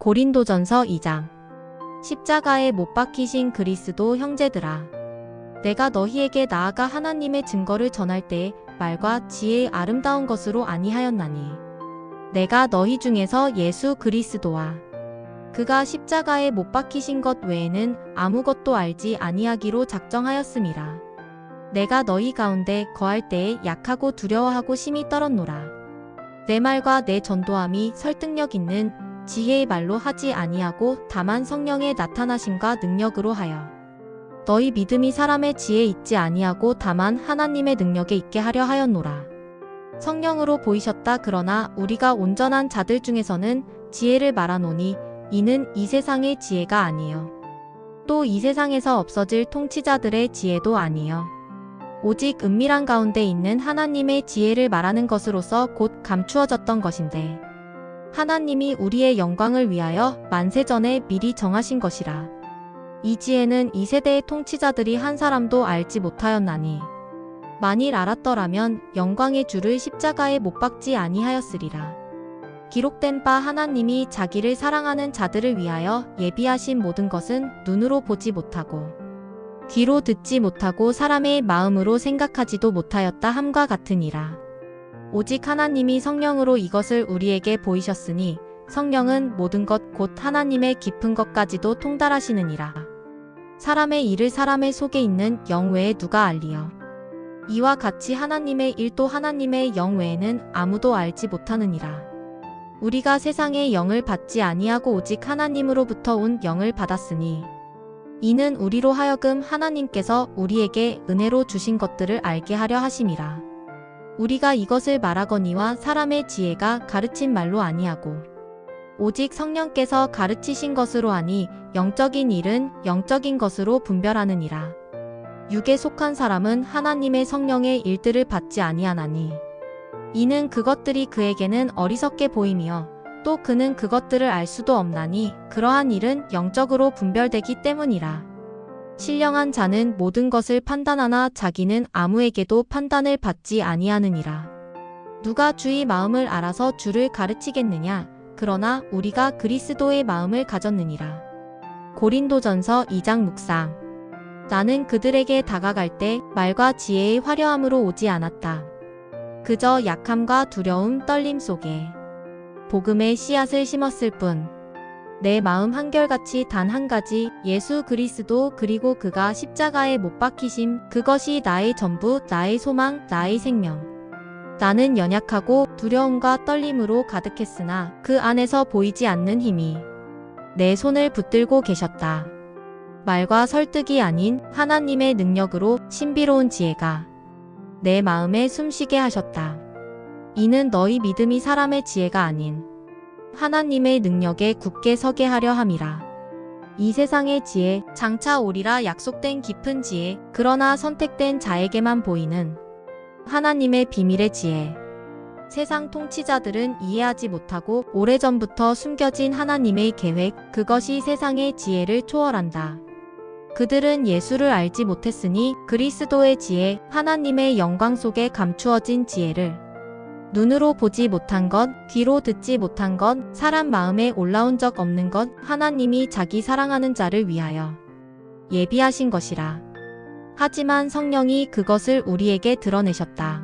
고린도전서 2장. 십자가에 못 박히신 그리스도 형제들아, 내가 너희에게 나아가 하나님의 증거를 전할 때에 말과 지혜의 아름다운 것으로 아니하였나니, 내가 너희 중에서 예수 그리스도와 그가 십자가에 못 박히신 것 외에는 아무것도 알지 아니하기로 작정하였음이라. 내가 너희 가운데 거할 때에 약하고 두려워하고 심히 떨었노라. 내 말과 내 전도함이 설득력 있는 지혜의 말로 하지 아니하고 다만 성령의 나타나심과 능력으로 하여, 너희 믿음이 사람의 지혜에 있지 아니하고 다만 하나님의 능력에 있게 하려 하였노라. 성령으로 보이셨다. 그러나 우리가 온전한 자들 중에서는 지혜를 말하노니 이는 이 세상의 지혜가 아니요, 또 이 세상에서 없어질 통치자들의 지혜도 아니요, 오직 은밀한 가운데 있는 하나님의 지혜를 말하는 것으로서 곧 감추어졌던 것인데, 하나님이 우리의 영광을 위하여 만세전에 미리 정하신 것이라. 이 지혜는 이 세대의 통치자들이 한 사람도 알지 못하였나니, 만일 알았더라면 영광의 주를 십자가에 못 박지 아니하였으리라. 기록된 바 하나님이 자기를 사랑하는 자들을 위하여 예비하신 모든 것은 눈으로 보지 못하고 귀로 듣지 못하고 사람의 마음으로 생각하지도 못하였다 함과 같으니라. 오직 하나님이 성령으로 이것을 우리에게 보이셨으니, 성령은 모든 것 곧 하나님의 깊은 것까지도 통달하시느니라. 사람의 일을 사람의 속에 있는 영 외에 누가 알리요? 이와 같이 하나님의 일도 하나님의 영 외에는 아무도 알지 못하느니라. 우리가 세상의 영을 받지 아니하고 오직 하나님으로부터 온 영을 받았으니, 이는 우리로 하여금 하나님께서 우리에게 은혜로 주신 것들을 알게 하려 하심이라. 우리가 이것을 말하거니와 사람의 지혜가 가르친 말로 아니하고 오직 성령께서 가르치신 것으로 하니, 영적인 일은 영적인 것으로 분별하느니라. 육에 속한 사람은 하나님의 성령의 일들을 받지 아니하나니, 이는 그것들이 그에게는 어리석게 보이며 또 그는 그것들을 알 수도 없나니, 그러한 일은 영적으로 분별되기 때문이라. 신령한 자는 모든 것을 판단하나 자기는 아무에게도 판단을 받지 아니하느니라. 누가 주의 마음을 알아서 주를 가르치겠느냐? 그러나 우리가 그리스도의 마음을 가졌느니라. 고린도전서 2장 묵상. 나는 그들에게 다가갈 때 말과 지혜의 화려함으로 오지 않았다. 그저 약함과 두려움, 떨림 속에 복음의 씨앗을 심었을 뿐. 내 마음 한결같이 단 한 가지, 예수 그리스도 그리고 그가 십자가에 못 박히심, 그것이 나의 전부, 나의 소망, 나의 생명. 나는 연약하고 두려움과 떨림으로 가득했으나 그 안에서 보이지 않는 힘이 내 손을 붙들고 계셨다. 말과 설득이 아닌 하나님의 능력으로 신비로운 지혜가 내 마음에 숨쉬게 하셨다. 이는 너희 믿음이 사람의 지혜가 아닌 하나님의 능력에 굳게 서게 하려 함이라. 이 세상의 지혜, 장차 오리라 약속된 깊은 지혜, 그러나 선택된 자에게만 보이는 하나님의 비밀의 지혜. 세상 통치자들은 이해하지 못하고 오래전부터 숨겨진 하나님의 계획, 그것이 세상의 지혜를 초월한다. 그들은 예수를 알지 못했으니 그리스도의 지혜, 하나님의 영광 속에 감추어진 지혜를 눈으로 보지 못한 것, 귀로 듣지 못한 것, 사람 마음에 올라온 적 없는 것, 하나님이 자기 사랑하는 자를 위하여 예비하신 것이라. 하지만 성령이 그것을 우리에게 드러내셨다.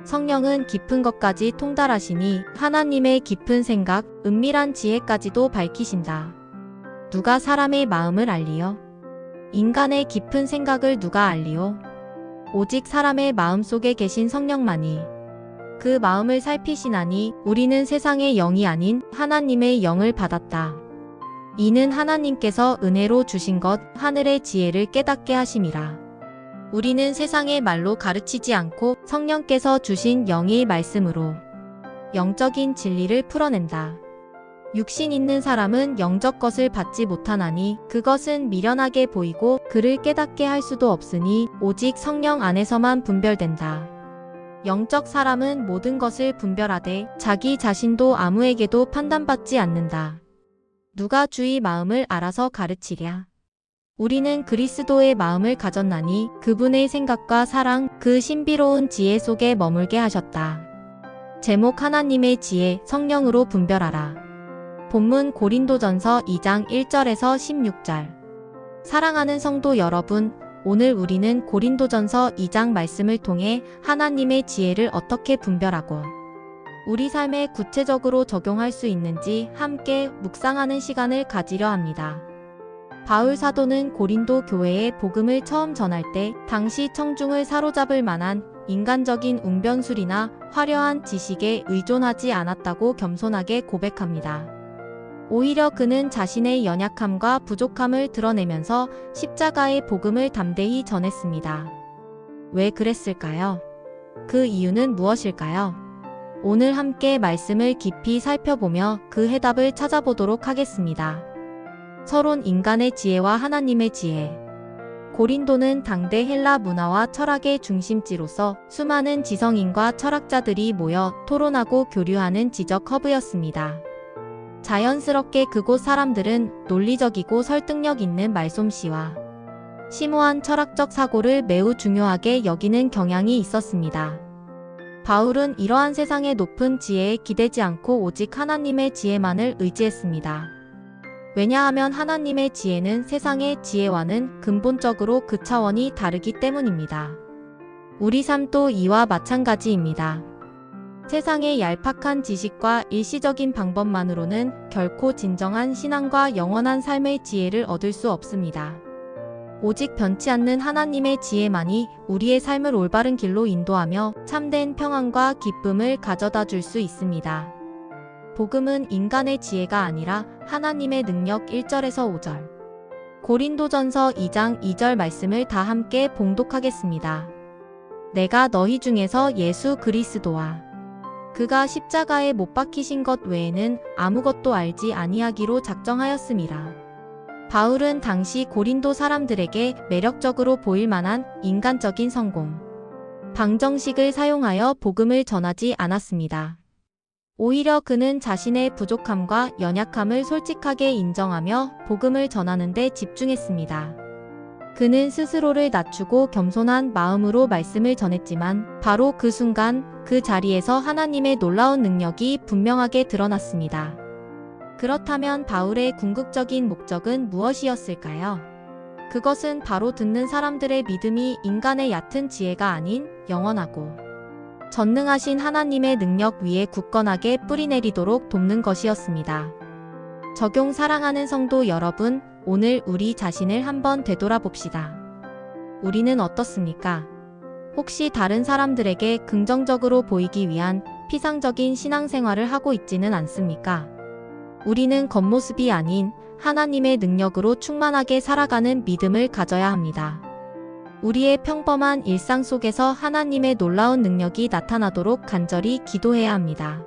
성령은 깊은 것까지 통달하시니 하나님의 깊은 생각, 은밀한 지혜까지도 밝히신다. 누가 사람의 마음을 알리요? 인간의 깊은 생각을 누가 알리요? 오직 사람의 마음 속에 계신 성령만이 그 마음을 살피시나니, 우리는 세상의 영이 아닌 하나님의 영을 받았다. 이는 하나님께서 은혜로 주신 것, 하늘의 지혜를 깨닫게 하심이라. 우리는 세상의 말로 가르치지 않고 성령께서 주신 영의 말씀으로 영적인 진리를 풀어낸다. 육신 있는 사람은 영적 것을 받지 못하나니 그것은 미련하게 보이고 그를 깨닫게 할 수도 없으니 오직 성령 안에서만 분별된다. 영적 사람은 모든 것을 분별하되 자기 자신도 아무에게도 판단받지 않는다. 누가 주의 마음을 알아서 가르치랴? 우리는 그리스도의 마음을 가졌나니 그분의 생각과 사랑, 그 신비로운 지혜 속에 머물게 하셨다. 제목 하나님의 지혜, 성령으로 분별하라. 본문 고린도전서 2장 1절에서 16절. 사랑하는 성도 여러분, 오늘 우리는 고린도전서 2장 말씀을 통해 하나님의 지혜를 어떻게 분별하고 우리 삶에 구체적으로 적용할 수 있는지 함께 묵상하는 시간을 가지려 합니다. 바울 사도는 고린도 교회에 복음을 처음 전할 때 당시 청중을 사로잡을 만한 인간적인 웅변술이나 화려한 지식에 의존하지 않았다고 겸손하게 고백합니다. 오히려 그는 자신의 연약함과 부족함을 드러내면서 십자가의 복음을 담대히 전했습니다. 왜 그랬을까요? 그 이유는 무엇일까요? 오늘 함께 말씀을 깊이 살펴보며 그 해답을 찾아보도록 하겠습니다. 서론 인간의 지혜와 하나님의 지혜. 고린도는 당대 헬라 문화와 철학의 중심지로서 수많은 지성인과 철학자들이 모여 토론하고 교류하는 지적 허브였습니다. 자연스럽게 그곳 사람들은 논리적이고 설득력 있는 말솜씨와 심오한 철학적 사고를 매우 중요하게 여기는 경향이 있었습니다. 바울은 이러한 세상의 높은 지혜에 기대지 않고 오직 하나님의 지혜만을 의지했습니다. 왜냐하면 하나님의 지혜는 세상의 지혜와는 근본적으로 그 차원이 다르기 때문입니다. 우리 삶도 이와 마찬가지입니다. 세상의 얄팍한 지식과 일시적인 방법만으로는 결코 진정한 신앙과 영원한 삶의 지혜를 얻을 수 없습니다. 오직 변치 않는 하나님의 지혜만이 우리의 삶을 올바른 길로 인도하며 참된 평안과 기쁨을 가져다 줄 수 있습니다. 복음은 인간의 지혜가 아니라 하나님의 능력. 1절에서 5절. 고린도전서 2장 2절 말씀을 다 함께 봉독하겠습니다. 내가 너희 중에서 예수 그리스도와 그가 십자가에 못 박히신 것 외에는 아무것도 알지 아니하기로 작정하였음이라. 바울은 당시 고린도 사람들에게 매력적으로 보일 만한 인간적인 성공, 방정식을 사용하여 복음을 전하지 않았습니다. 오히려 그는 자신의 부족함과 연약함을 솔직하게 인정하며 복음을 전하는 데 집중했습니다. 그는 스스로를 낮추고 겸손한 마음으로 말씀을 전했지만 바로 그 순간 그 자리에서 하나님의 놀라운 능력이 분명하게 드러났습니다. 그렇다면 바울의 궁극적인 목적은 무엇이었을까요? 그것은 바로 듣는 사람들의 믿음이 인간의 얕은 지혜가 아닌 영원하고 전능하신 하나님의 능력 위에 굳건하게 뿌리내리도록 돕는 것이었습니다. 적용. 사랑하는 성도 여러분, 오늘 우리 자신을 한번 되돌아봅시다. 우리는 어떻습니까? 혹시 다른 사람들에게 긍정적으로 보이기 위한 피상적인 신앙생활을 하고 있지는 않습니까? 우리는 겉모습이 아닌 하나님의 능력으로 충만하게 살아가는 믿음을 가져야 합니다. 우리의 평범한 일상 속에서 하나님의 놀라운 능력이 나타나도록 간절히 기도해야 합니다.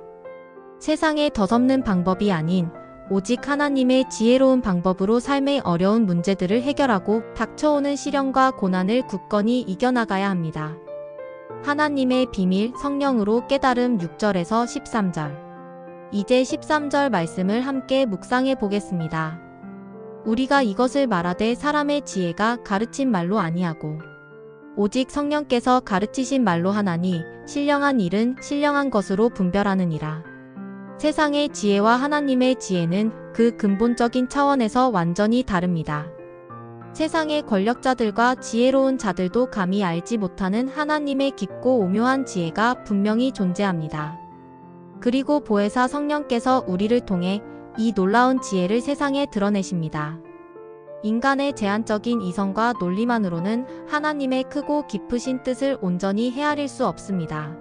세상에 덧없는 방법이 아닌 오직 하나님의 지혜로운 방법으로 삶의 어려운 문제들을 해결하고 닥쳐오는 시련과 고난을 굳건히 이겨나가야 합니다. 하나님의 비밀. 성령으로 깨달음. 6절에서 13절. 이제 13절 말씀을 함께 묵상해 보겠습니다. 우리가 이것을 말하되 사람의 지혜가 가르친 말로 아니하고 오직 성령께서 가르치신 말로 하나니 신령한 일은 신령한 것으로 분별하느니라. 세상의 지혜와 하나님의 지혜는 그 근본적인 차원에서 완전히 다릅니다. 세상의 권력자들과 지혜로운 자들도 감히 알지 못하는 하나님의 깊고 오묘한 지혜가 분명히 존재합니다. 그리고 보혜사 성령께서 우리를 통해 이 놀라운 지혜를 세상에 드러내십니다. 인간의 제한적인 이성과 논리만으로는 하나님의 크고 깊으신 뜻을 온전히 헤아릴 수 없습니다.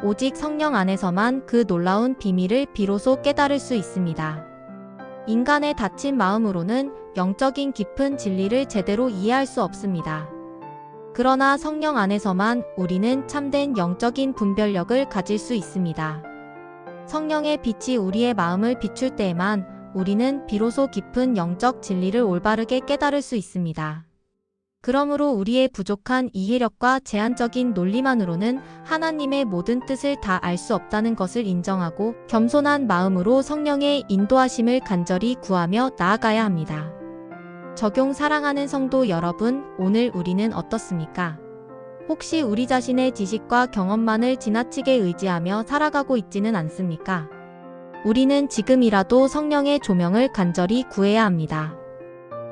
오직 성령 안에서만 그 놀라운 비밀을 비로소 깨달을 수 있습니다. 인간의 닫힌 마음으로는 영적인 깊은 진리를 제대로 이해할 수 없습니다. 그러나 성령 안에서만 우리는 참된 영적인 분별력을 가질 수 있습니다. 성령의 빛이 우리의 마음을 비출 때에만 우리는 비로소 깊은 영적 진리를 올바르게 깨달을 수 있습니다. 그러므로 우리의 부족한 이해력과 제한적인 논리만으로는 하나님의 모든 뜻을 다 알 수 없다는 것을 인정하고 겸손한 마음으로 성령의 인도하심을 간절히 구하며 나아가야 합니다. 적용. 사랑하는 성도 여러분, 오늘 우리는 어떻습니까? 혹시 우리 자신의 지식과 경험만을 지나치게 의지하며 살아가고 있지는 않습니까? 우리는 지금이라도 성령의 조명을 간절히 구해야 합니다.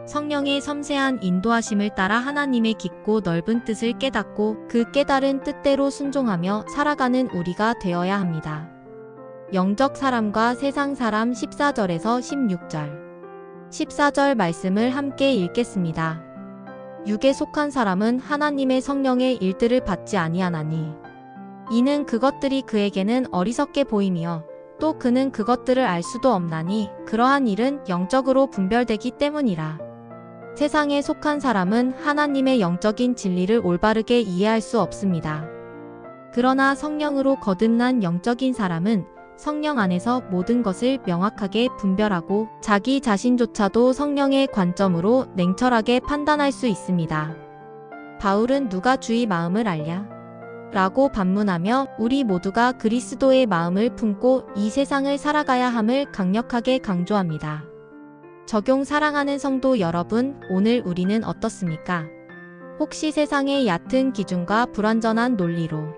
성령의 섬세한 인도하심을 따라 하나님의 깊고 넓은 뜻을 깨닫고 그 깨달은 뜻대로 순종하며 살아가는 우리가 되어야 합니다. 영적 사람과 세상 사람 14절에서 16절. 14절 말씀을 함께 읽겠습니다. 육에 속한 사람은 하나님의 성령의 일들을 받지 아니하나니 이는 그것들이 그에게는 어리석게 보이며 또 그는 그것들을 알 수도 없나니 그러한 일은 영적으로 분별되기 때문이라. 세상에 속한 사람은 하나님의 영적인 진리를 올바르게 이해할 수 없습니다. 그러나 성령으로 거듭난 영적인 사람은 성령 안에서 모든 것을 명확하게 분별하고 자기 자신조차도 성령의 관점으로 냉철하게 판단할 수 있습니다. 바울은 누가 주의 마음을 알랴? 라고 반문하며 우리 모두가 그리스도의 마음을 품고 이 세상을 살아가야 함을 강력하게 강조합니다. 적용 사랑하는 성도 여러분, 오늘 우리는 어떻습니까? 혹시 세상의 얕은 기준과 불완전한 논리로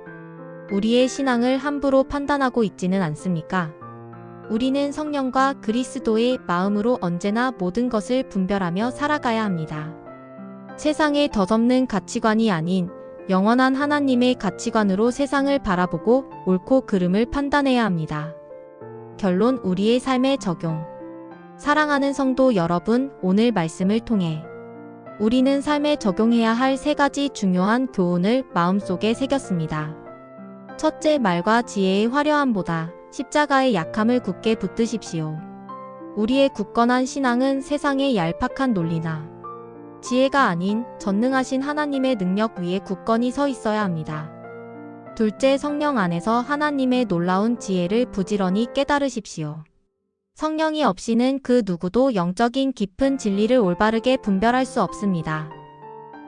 우리의 신앙을 함부로 판단하고 있지는 않습니까? 우리는 성령과 그리스도의 마음으로 언제나 모든 것을 분별하며 살아가야 합니다. 세상의 덧없는 가치관이 아닌 영원한 하나님의 가치관으로 세상을 바라보고 옳고 그름을 판단해야 합니다. 결론, 우리의 삶에 적용. 사랑하는 성도 여러분, 오늘 말씀을 통해 우리는 삶에 적용해야 할 3가지 중요한 교훈을 마음속에 새겼습니다. 첫째, 말과 지혜의 화려함보다 십자가의 약함을 굳게 붙드십시오. 우리의 굳건한 신앙은 세상의 얄팍한 논리나 지혜가 아닌 전능하신 하나님의 능력 위에 굳건히 서 있어야 합니다. 둘째, 성령 안에서 하나님의 놀라운 지혜를 부지런히 깨달으십시오. 성령이 없이는 그 누구도 영적인 깊은 진리를 올바르게 분별할 수 없습니다.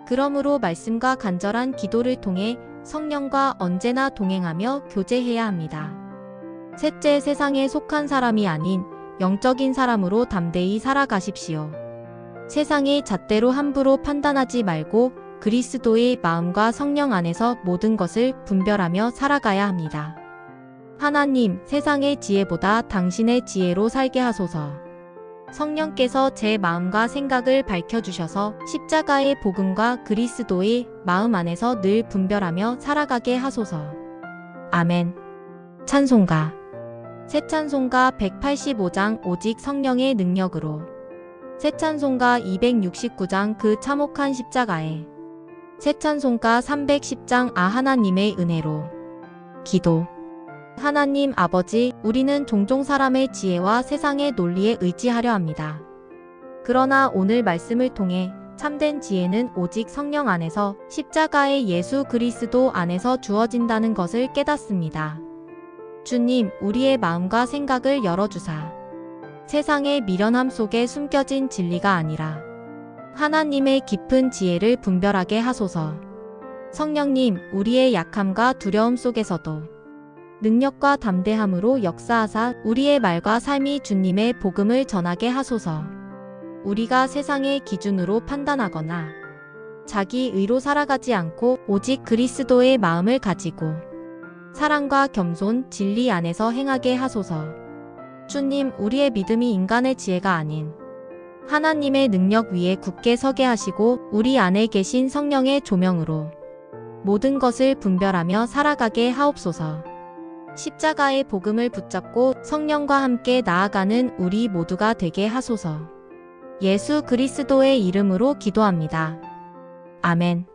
그러므로 말씀과 간절한 기도를 통해 성령과 언제나 동행하며 교제해야 합니다. 셋째, 세상에 속한 사람이 아닌 영적인 사람으로 담대히 살아가십시오. 세상의 잣대로 함부로 판단하지 말고 그리스도의 마음과 성령 안에서 모든 것을 분별하며 살아가야 합니다. 하나님, 세상의 지혜보다 당신의 지혜로 살게 하소서. 성령께서 제 마음과 생각을 밝혀주셔서 십자가의 복음과 그리스도의 마음 안에서 늘 분별하며 살아가게 하소서. 아멘. 찬송가. 새 찬송가 185장 오직 성령의 능력으로. 새 찬송가 269장 그 참혹한 십자가에. 새 찬송가 310장 하나님의 은혜로. 기도. 하나님 아버지, 우리는 종종 사람의 지혜와 세상의 논리에 의지하려 합니다. 그러나 오늘 말씀을 통해 참된 지혜는 오직 성령 안에서 십자가의 예수 그리스도 안에서 주어진다는 것을 깨닫습니다. 주님, 우리의 마음과 생각을 열어주사 세상의 미련함 속에 숨겨진 진리가 아니라 하나님의 깊은 지혜를 분별하게 하소서. 성령님, 우리의 약함과 두려움 속에서도 능력과 담대함으로 역사하사 우리의 말과 삶이 주님의 복음을 전하게 하소서. 우리가 세상의 기준으로 판단하거나 자기 의로 살아가지 않고 오직 그리스도의 마음을 가지고 사랑과 겸손, 진리 안에서 행하게 하소서. 주님, 우리의 믿음이 인간의 지혜가 아닌 하나님의 능력 위에 굳게 서게 하시고 우리 안에 계신 성령의 조명으로 모든 것을 분별하며 살아가게 하옵소서. 십자가의 복음을 붙잡고 성령과 함께 나아가는 우리 모두가 되게 하소서. 예수 그리스도의 이름으로 기도합니다. 아멘.